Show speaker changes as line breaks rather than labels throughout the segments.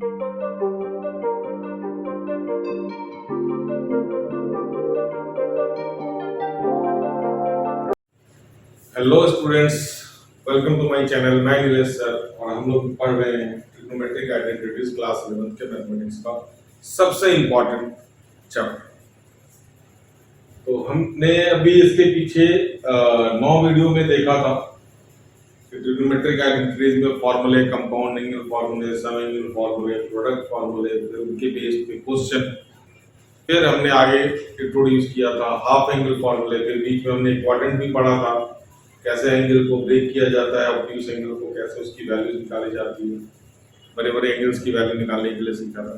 Hello students, welcome to my channel. मैं Nilesh sir और हम लोग पढ़ रहे हैं ट्रिग्नोमेट्रिक आइडेंटिटीज क्लास 11 के मैथमेटिक्स का सबसे इम्पोर्टेंट चैप्टर। तो हमने अभी इसके पीछे 9 वीडियो में देखा था कि ट्रिग्नोमेट्रिक आइडेंटिटीज में फॉर्मूले, कंपाउंड एंगल फॉर्मूले, सम एंगल फॉर्मूले, प्रोडक्ट फॉर्मूले, फिर उनके बेस पे क्वेश्चन। फिर हमने आगे इंट्रोड्यूस किया था हाफ एंगल फॉर्मूले। फिर बीच में हमने इम्पोर्टेंट भी पढ़ा था कैसे एंगल को ब्रेक किया जाता है, ऑब्ट्यूस एंगल को कैसे उसकी वैल्यू निकाली जाती है, बड़े बड़े एंगल्स की वैल्यू निकालने के लिए सीखा था।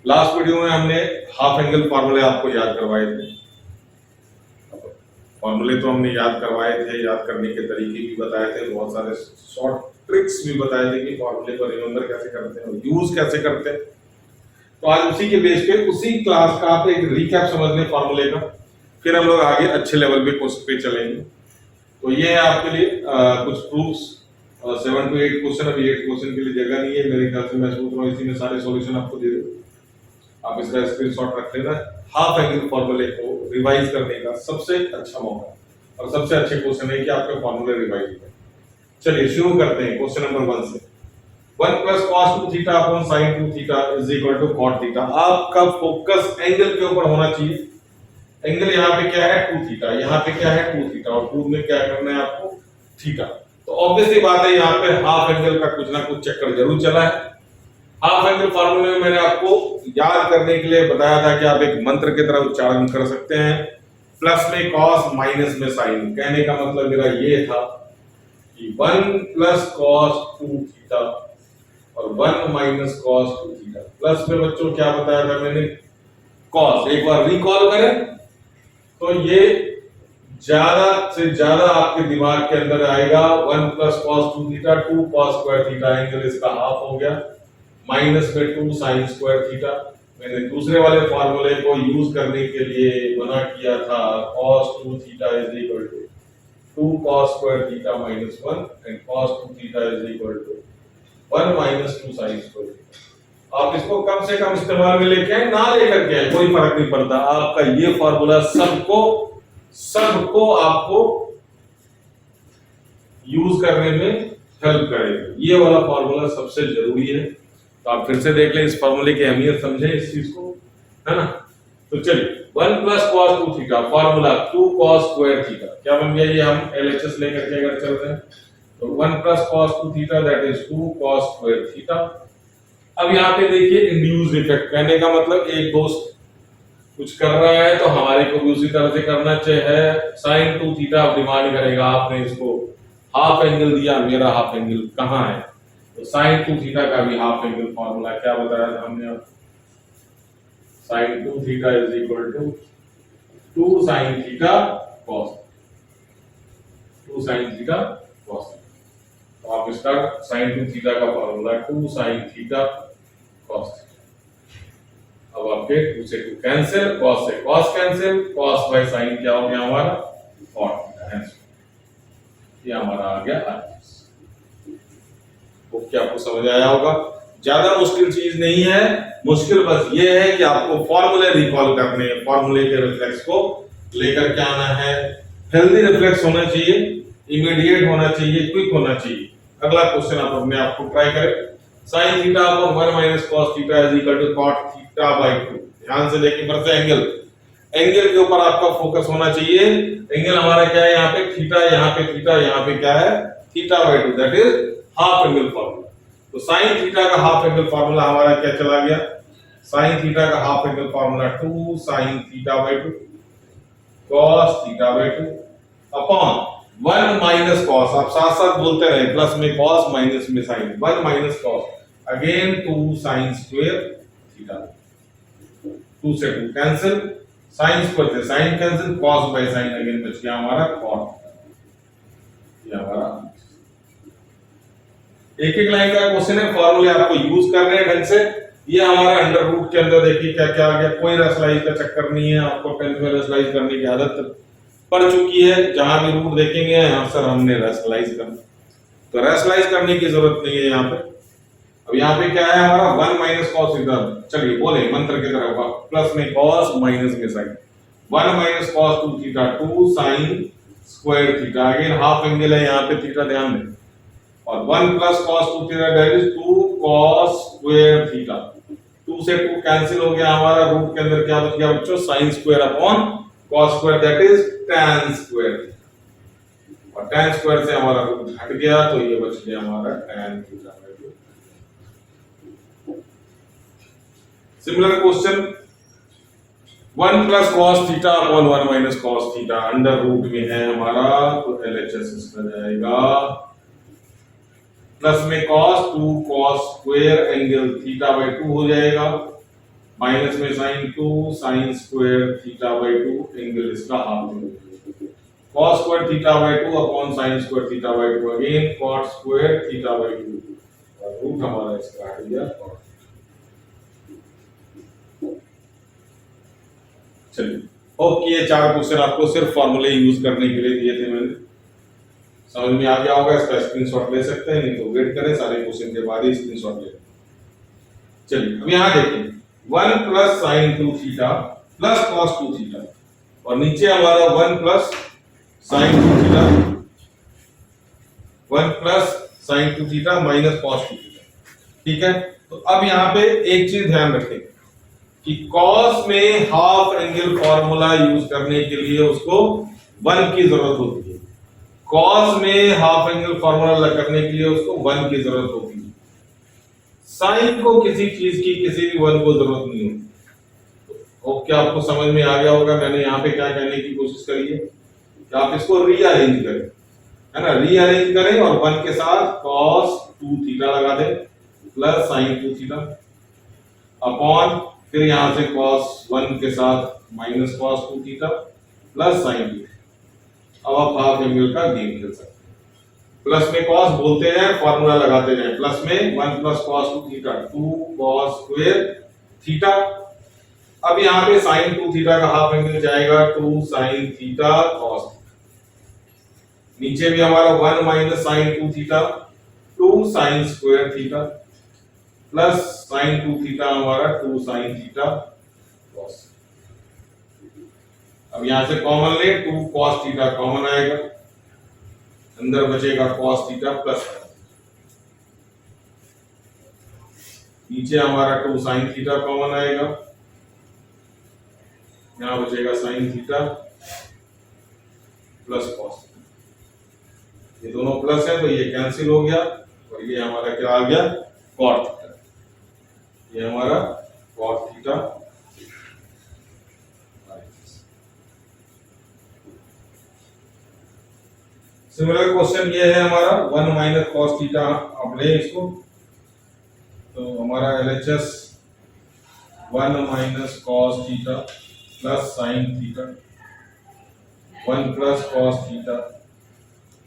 लास्ट वीडियो में हमने हाफ एंगल फॉर्मूले आपको याद करवाए थे। फॉर्मूले तो हमने याद करवाए थे, याद करने के तरीके भी बताए थे, बहुत सारे शॉर्ट ट्रिक्स भी बताए थे कि फॉर्मूले को रिमेंबर कैसे करते हैं और यूज कैसे करते हैं। तो आज उसी के बेस पे उसी क्लास का आप एक रिकैप समझ लें फॉर्मूले का, फिर हम लोग आगे अच्छे लेवल पे क्वेश्चन पे चलेंगे। तो ये है आपके लिए कुछ प्रूफ्स, 7 to 8 क्वेश्चन। अभी 8 क्वेश्चन के लिए जगह नहीं है मेरे ख्याल से, मैं सोच रहा हूँ इसी में सारे सॉल्यूशन आपको दे दूं। आप इसका स्क्रीनशॉट रख लेना। हाफ एंगल फॉर्मूले को रिवाइज करने का सबसे अच्छा मौका और सबसे अच्छे क्वेश्चन है कि आपके फॉर्मूले रिवाइज करें। चलिए शुरू करते हैं क्वेश्चन नंबर 1 से। 1 plus cos 2 theta upon sin 2 theta is equal to cot theta। आपका फोकस एंगल के ऊपर होना चाहिए। एंगल यहाँ पे क्या है 2 थीटा, यहाँ पे क्या है 2 थीटा और 2 में क्या करना है आपको थीटा। तो ऑब्वियसली बात है यहाँ पे हाफ एंगल का कुछ ना कुछ चक्कर जरूर चला है। हाफ एंगल फार्मूले में मैंने आपको याद करने के लिए बताया था कि आप एक मंत्र की तरह उच्चारण कर सकते हैं, प्लस में कॉस माइनस में साइन। कहने का मतलब मेरा ये था कि 1 plus cos 2 थीटा और 1 minus cos 2 थीटा। प्लस में बच्चों क्या बताया था मैंने, कॉस। एक बार रिकॉल करें तो ये ज्यादा से ज्यादा आपके दिमाग के अंदर आएगा। 1 plus cos 2 theta 2 cos square theta, angle इसका हाफ हो गया, माइनस में 2 sin square थीटा। मैंने दूसरे वाले फॉर्मूले को यूज करने के लिए बना किया था cos 2 theta is equal to 2 cos square theta minus 1 and cos 2 theta is equal to 1 minus 2 sin square theta. आप इसको कम से कम इस्तेमाल में लेके आए, ना लेकर के आए, कोई फर्क नहीं पड़ता। आपका ये फॉर्मूला सबको आपको यूज करने में हेल्प करेगा। ये वाला फॉर्मूला सबसे जरूरी है। तो आप फिर से देख लें, इस फॉर्मूले की अहमियत समझें इस चीज को, है ना। तो चलिए 1 plus cos 2 theta formula 2 cos square theta क्या बन गया, ये हम LHS लेकर के अगर चल रहे हैं तो 1 plus cos 2 theta that is 2 cos square theta. अब यहाँ पे देखिए इंड्यूस्ड इफेक्ट, कहने का मतलब एक दोस्त कुछ कर रहा है तो हमारे को भी उसी तरह से करना चाहिए। sin 2 थीटा डिमांड करेगा, आपने इसको हाफ एंगल दिया, मेरा हाफ एंगल कहाँ है, तो sin 2 थीटा का भी हाफ एंगल फॉर्मूला क्या बताया था हमने, sin 2 theta is equal to 2 sin theta cos 2 sin theta cos। तो आप इसका sin 2 थीटा का फॉर्मूला 2 sin थीटा cos। अब आपके 2 से 2 कैंसिल, cos से cos cancel, cos by sin क्या हो गया हमारा cot थीटा। ये हमारा आ गया आंसर। तो क्या आपको समझ आया होगा? ज्यादा मुश्किल चीज नहीं है, मुश्किल बस ये है कि आपको फॉर्मूले रिकॉल करने, फॉर्मूले के रिफ्लेक्स को लेकर के आना है। हेल्दी रिफ्लेक्स होना चाहिए, इमीडिएट होना चाहिए, क्विक होना चाहिए। अगला क्वेश्चन आप अपने आप को ट्राई करें। sin theta upon 1 minus cos theta is equal to cot theta by 2। ध्यान से देखिए, फिर से एंगल के ऊपर आपका फोकस होना चाहिए। एंगल हमारा क्या है, यहाँ पे थीटा, यहाँ पे थीटा, यहाँ पे क्या है theta by 2, that is half angle formula. तो sin थीटा का हाफ एंगल फॉर्मूला हमारा क्या चला गया, sin थीटा का half angle formula 2 sin theta by 2 cos theta by 2 upon 1 minus cos। आप साथ साथ बोलते रहे, प्लस में cos माइनस में sin, 1 minus cos again 2 sin square theta. 2 से 2 कैंसिल, sin स्क्वायर से sin cancel, cos by sin again बच गया हमारा cot। ये हमारा एक एक लाइन का क्वेश्चन है, फॉर्मूले आपको यूज करने हैं ढंग से। ये हमारा अंडर रूट के अंदर देखिए क्या क्या आ गया, कोई रेशनलाइज का चक्कर नहीं है, आपको 10th में रेशनलाइज करने की आदत पड़ चुकी है। जहां भी रूट देखेंगे यहाँ सर हमने रेशनलाइज करना, तो रेशनलाइज करने की जरूरत नहीं है यहाँ पे। अब यहाँ पे क्या है हमारा 1 माइनस कॉस थीटा। चलिए बोले मंत्र की तरह होगा, प्लस में कॉस माइनस में sine. 1 minus cos 2 theta 2 sine square theta, again half angle है यहाँ पे थीटा ध्यान दें, और 1 plus cos 2 theta that is 2 cos square theta. 2 से 2 कैंसिल हो गया हमारा, रूट के अंदर क्या बच गया बच्चों, sine square upon cos square that is tan square, और tan स्क्वायर से हमारा रूट हट गया तो ये बच गया हमारा tan theta. Similar question 1 plus cos theta upon 1 minus cos theta under root में है हमारा, तो LHS इसका जाएगा प्लस में cos 2 cos square angle theta by 2 हो जाएगा, माइनस में sin 2 sin square theta by 2 angle इसका half angle, cos square theta by 2 upon sin square theta by 2 again cot square theta by 2, और root हमारा इसका आ गया cot। चलिए hope कि ये 4 क्वेश्चन आपको सिर्फ फॉर्मूले यूज करने के लिए दिए थे मैंने, समझ में आ गया होगा। इसका स्क्रीनशॉट ले सकते हैं, नहीं तो वेट करें, सारे क्वेश्चन के बाद ही स्क्रीनशॉट ले। चलिए अब यहाँ देखिए 1 plus sign 2 theta plus cos 2 theta, और नीचे हमारा 1 plus sign 2 theta 1 plus sign 2 theta minus cos 2 theta, ठीक है। तो अब यहाँ पे एक चीज ध्यान रखें कि cos में हाफ एंगल फॉर्मूला यूज करने के लिए उसको 1 की जरूरत होती है, cos में हाफ एंगल फॉर्मूला करने के लिए उसको 1 की जरूरत होती है। साइन को किसी चीज की किसी भी 1 को जरूरत नहीं होती। तो क्या आपको समझ में आ गया होगा मैंने यहाँ पे क्या कहने की कोशिश करी है कि आप इसको रीअरेंज करें, है ना, रीअरेंज करें और 1 के साथ cos 2 थीटा लगा दें प्लस sin 2 थीटा अपॉन फिर यहां से cos 1 के साथ minus cos 2 theta plus sin 2। अब आप हाफ एंगल का गेम खेल सकते हैं। प्लस में cos बोलते हैं, फॉर्मूला लगाते जाएं, प्लस में 1 plus cos 2 theta 2 cos square theta. अब यहां पे sin 2 थीटा का हाफ एंगल जाएगा 2 sin थीटा cos। नीचे भी हमारा 1 minus sin 2 theta 2 sin square theta plus sin 2 theta हमारा 2 sin थीटा cos। अब यहां से कॉमन ले 2 cos थीटा कॉमन आएगा, अंदर बचेगा cos थीटा प्लस, नीचे हमारा 2 sin थीटा कॉमन आएगा, यहां बचेगा sin थीटा प्लस cos। ये दोनों प्लस है तो ये कैंसिल हो गया, और ये हमारा क्या आ गया cot थीटा, ये हमारा cot थीटा। सिमिलर क्वेश्चन ये है हमारा 1 माइनस cos थीटा, आप ले इसको, तो हमारा LHS 1 minus cos theta plus sin theta 1 plus cos theta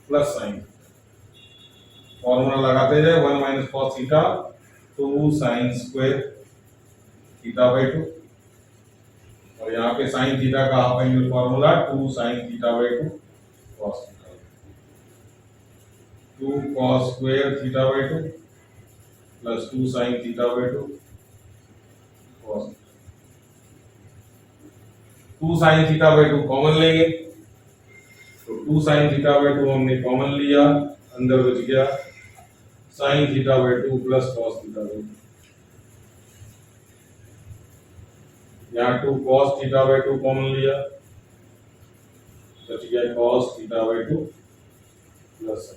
plus sin, formula लगाते जाए 1 minus cos theta 2 sin square theta by 2, और यहाँ पे sin थीटा का half angle formula 2 sin theta by 2 cos theta 2 cos square theta by 2 plus 2 sin theta by 2 cos। 2 sin theta by 2 common लेंगे, तो 2 sin theta by 2 हमने common लिया, अंदर बच गया sin theta by 2 plus cos theta by 2, यहाँ 2 cos theta by 2 common लिया, बच गया cos theta by 2 plus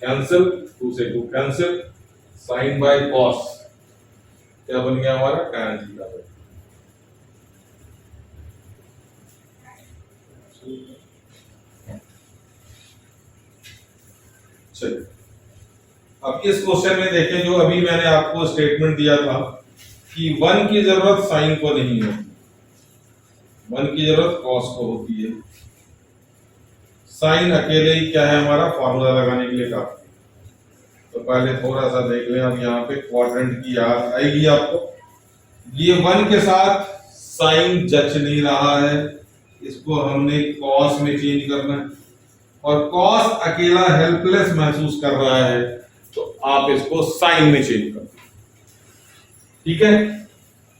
cancel, 2 से 2 कैंसिल, sin बाय cos क्या बन गया हमारा tan थीटा बाय 2। चलिए अब इस क्वेश्चन में देखें, जो अभी मैंने आपको स्टेटमेंट दिया था कि 1 की जरूरत साइन को नहीं होती, 1 की जरूरत cos को होती है। साइन अकेले ही क्या है हमारा फॉर्मूला लगाने के लिए काफी, तो पहले थोड़ा सा देख लें। अब यहाँ पे क्वाड्रेंट की याद आएगी आपको, ये 1 के साथ साइन जच नहीं रहा है, इसको हमने cos में चेंज करना है, और cos अकेला हेल्पलेस महसूस कर रहा है, तो आप इसको साइन में चेंज कर दो। ठीक है,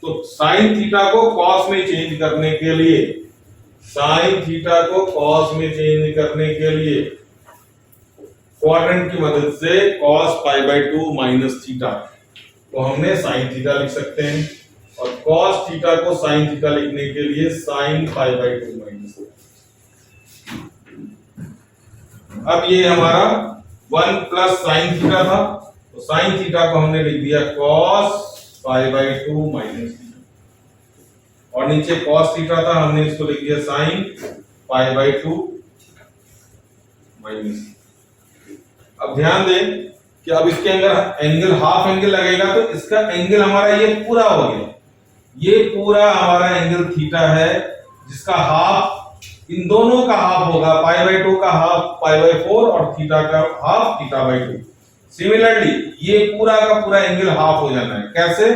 तो साइन थीटा को कॉस में चेंज करने के लिए, साइन थीटा को कॉस में चेंज करने के लिए क्वाड्रेंट की मदद से cos π/2 माइनस थीटा को हमने साइन थीटा लिख सकते हैं, और cos थीटा को साइन थीटा लिखने के लिए साइन π/2 माइनस। अब ये हमारा 1 प्लस साइन थीटा था, तो साइन थीटा को हमने लिख दिया cos π/2 माइनस थीटा, और नीचे cos थीटा था, हमने इसको लिख दिया साइन π/2 माइनस। अब ध्यान दें कि अब इसके अंदर एंगल हाफ एंगल लगेगा, तो इसका एंगल हमारा ये पूरा हो गया, ये पूरा हमारा एंगल थीटा है, जिसका हाफ इन दोनों का हाफ होगा, π/2 का हाफ π/4 और थीटा का हाफ θ/2। सिमिलरली ये पूरा का पूरा एंगल हाफ हो जाना है। कैसे?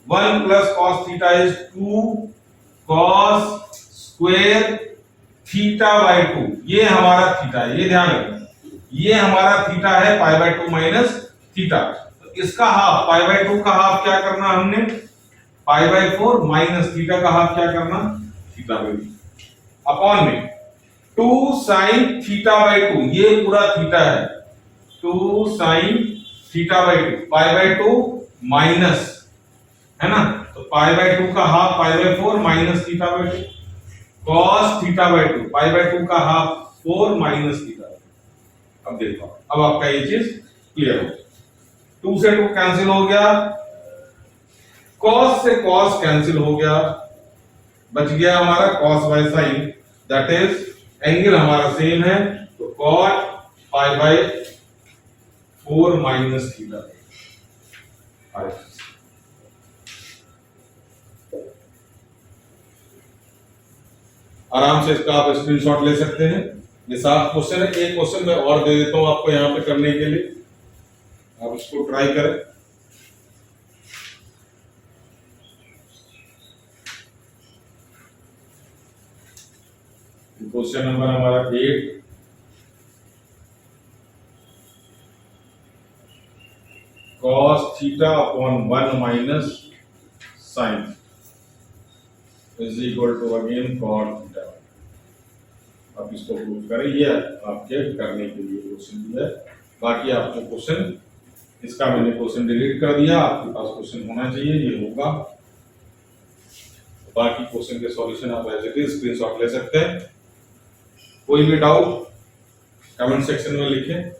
1 plus cos theta is 2 cos square θ/2। ये हमारा थीटा है, ये ध्यान रखना, ये हमारा थीटा है π/2 माइनस थीटा। तो इसका हाफ π/2 का हाफ क्या करना हमने, π/4 माइनस थीटा का हाफ क्या करना, θ/2 अपॉन में 2 sin θ/2। ये पूरा थीटा है, 2 sin θ/2 π/2 माइनस, है ना, तो π/2 का हाफ π/4 माइनस θ/2 cos θ/2 π/2 का हाफ 4 माइनस θ। अब देखो, अब आपका ये चीज क्लियर हो, 2 से 2 कैंसिल हो गया, cos से cos कैंसिल हो गया, बच गया हमारा cos by sin, that is angle हमारा सेम है, तो cot π/4 माइनस थीटा। आराम से इसका आप स्क्रीनशॉट ले सकते हैं। ये 7 क्वेश्चन है, एक क्वेश्चन मैं और दे देता हूं आपको यहां पे करने के लिए, आप इसको ट्राई करें। क्वेश्चन नंबर हमारा 8, cos theta upon 1 minus sine is equal to again cot theta. आप इसको प्रूव करें, ये आपके करने के लिए क्वेश्चन दिया है। बाकी आपको क्वेश्चन, इसका मैंने क्वेश्चन डिलीट कर दिया, आपके पास क्वेश्चन होना चाहिए, ये होगा। बाकी क्वेश्चन के सॉल्यूशन आप एज इट इज स्क्रीनशॉट ले सकते हैं। कोई भी डाउट कमेंट सेक्शन में लिखें,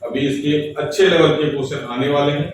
अभी इसके अच्छे लेवल के क्वेश्चन आने वाले हैं।